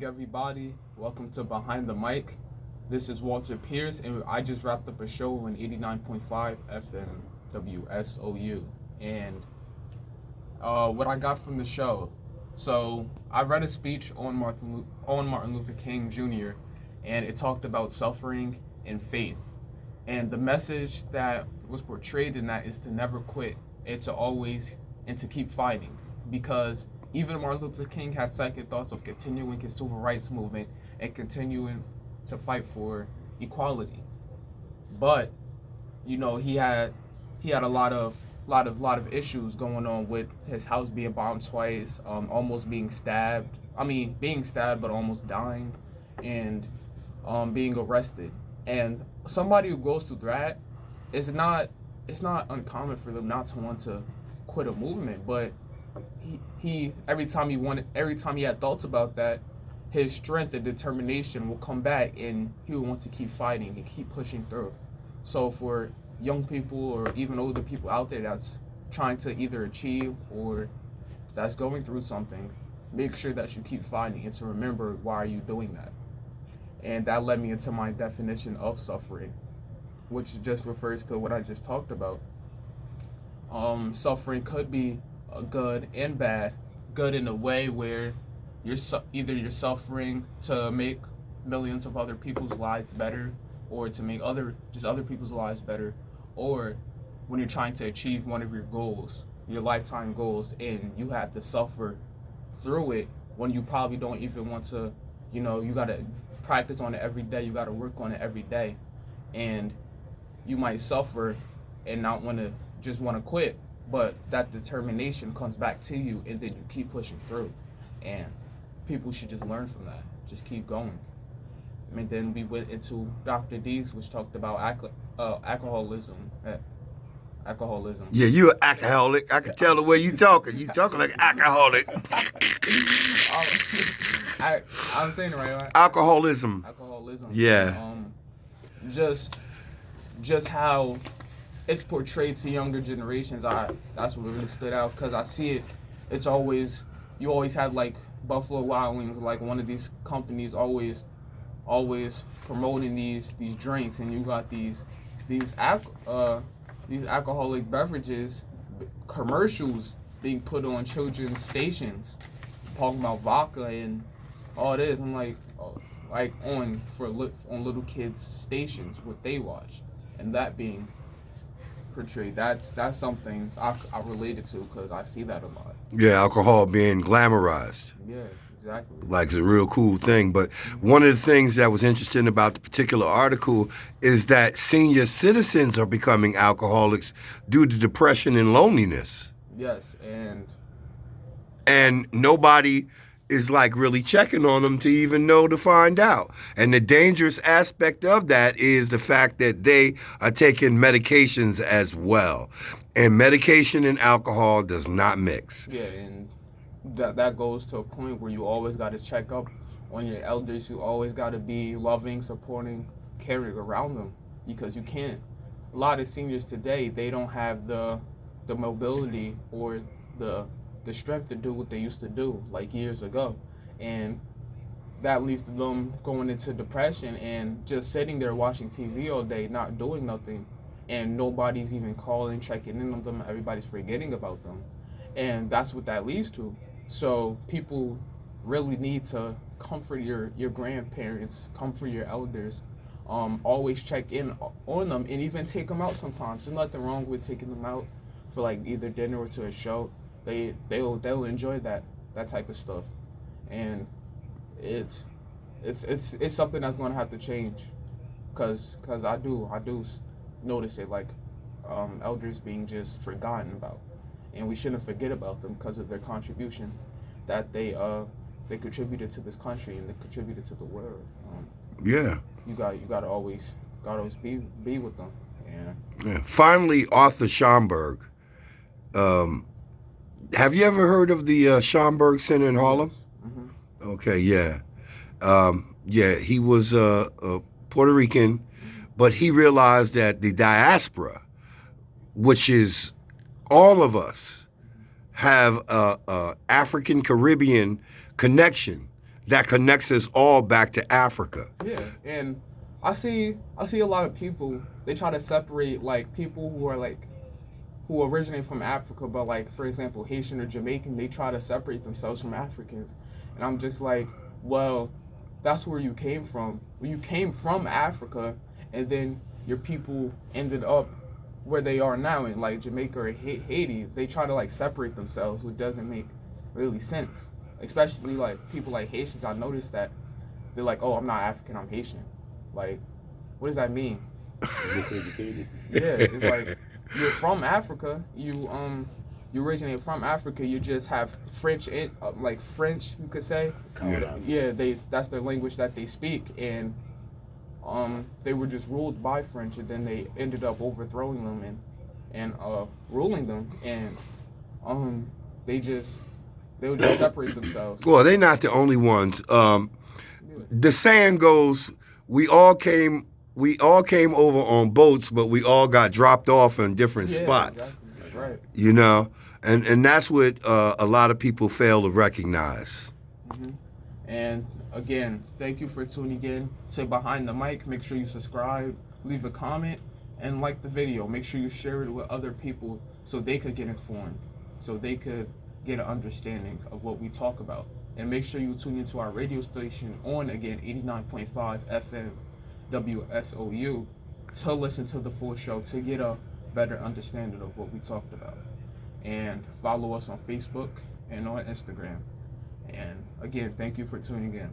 Everybody. Welcome to Behind the Mic. This is Walter Pierce, and I just wrapped up a show on 89.5 FM WSOU. And what I got from the show. So, I read a speech on Martin Luther King Jr., and it talked about suffering and faith. And the message that was portrayed in that is to never quit, and to always and to keep fighting, because even Martin Luther King had second thoughts of continuing his civil rights movement and continuing to fight for equality. But he had a lot of issues going on with his house being bombed twice, almost being stabbed. I mean, being stabbed but almost dying, and being arrested. And somebody who goes through that is not it's not uncommon for them not to want to quit a movement, but he every time he had thoughts about that, his strength and determination will come back, and he will want to keep fighting and keep pushing through. So for young people or even older people out there that's trying to either achieve or that's going through something, make sure that you keep fighting and to remember why are you doing that. And that led me into my definition of suffering, which just refers to what I just talked about. Suffering could be good and bad. Good in a way where either you're suffering to make millions of other people's lives better, or to make other people's lives better, or when you're trying to achieve one of your goals, your lifetime goals, and you have to suffer through it when you probably don't even want to. You gotta practice on it every day. You gotta work on it every day, and you might suffer and not want to quit, but that determination comes back to you, and then you keep pushing through. And people should just learn from that. Just keep going. And then we went into Dr. D's, which talked about alcoholism. Alcoholism. Yeah, you an alcoholic. I can tell the way you talking. You talking like alcoholic. I'm saying it right. Alcoholism. Alcoholism. Yeah. Just how it's portrayed to younger generations. That's what really stood out, because I see it. It's always you always had like Buffalo Wild Wings, like one of these companies always promoting these drinks, and you got these alcoholic beverages commercials being put on children's stations, talking about vodka and all this. I'm like, oh, like on little kids' stations, what they watch, and that being portrayed. That's something I related to, because I see that a lot. Yeah, alcohol being glamorized. Yeah, exactly. Like it's a real cool thing. But one of the things that was interesting about the particular article is that senior citizens are becoming alcoholics due to depression and loneliness. Yes, and And nobody is like really checking on them to even know to find out. And the dangerous aspect of that is the fact that they are taking medications as well. And medication and alcohol does not mix. yeah, and that goes to a point where you always got to check up on your elders. You always got to be loving, supporting, caring around them, because you can't. A lot of seniors today, they don't have the mobility or the the strength to do what they used to do like years ago, and that leads to them going into depression and just sitting there watching TV all day, not doing nothing, and nobody's even calling, checking in on them. Everybody's forgetting about them, and that's what that leads to. So people really need to comfort your grandparents, comfort your elders, always check in on them, and even take them out sometimes. There's nothing wrong with taking them out for like either dinner or to a show. They'll enjoy that type of stuff, and it's something that's gonna have to change, cause I do notice it, like elders being just forgotten about, and we shouldn't forget about them because of their contribution that they contributed to this country and they contributed to the world. Yeah. You gotta always be with them. And Yeah. Finally, Arthur Schomburg. Have you ever heard of the Schomburg Center in Harlem? hmm Okay, yeah. Yeah, he was a Puerto Rican, but he realized that the diaspora, which is all of us, have a African Caribbean connection that connects us all back to Africa. Yeah, and I see a lot of people, they try to separate like people who are like who originate from Africa, but like for example Haitian or Jamaican, they try to separate themselves from Africans, and I'm just like, well, that's where you came from. When you came from Africa, and then your people ended up where they are now in like Jamaica or Haiti, they try to like separate themselves, which doesn't make really sense. Especially like people like Haitians, I noticed that they're like, oh, I'm not African, I'm Haitian. Like, what does that mean? Miseducated. Yeah, it's like you're from Africa. You originate from Africa. You just have French in like French, you could say. Yeah, that's their language that they speak, and they were just ruled by French, and then they ended up overthrowing them and ruling them, and they would just separate themselves. Well, they're not the only ones. The saying goes, we all came over on boats, but we all got dropped off in different spots. Exactly. That's right. You know, and that's what a lot of people fail to recognize. Mm-hmm. And again, thank you for tuning in to Behind the Mic. Make sure you subscribe, leave a comment, and like the video. Make sure you share it with other people so they could get informed, so they could get an understanding of what we talk about. And make sure you tune into our radio station on, again, 89.5 FM WSOU to listen to the full show, to get a better understanding of what we talked about. And follow us on Facebook and on Instagram. And again, thank you for tuning in.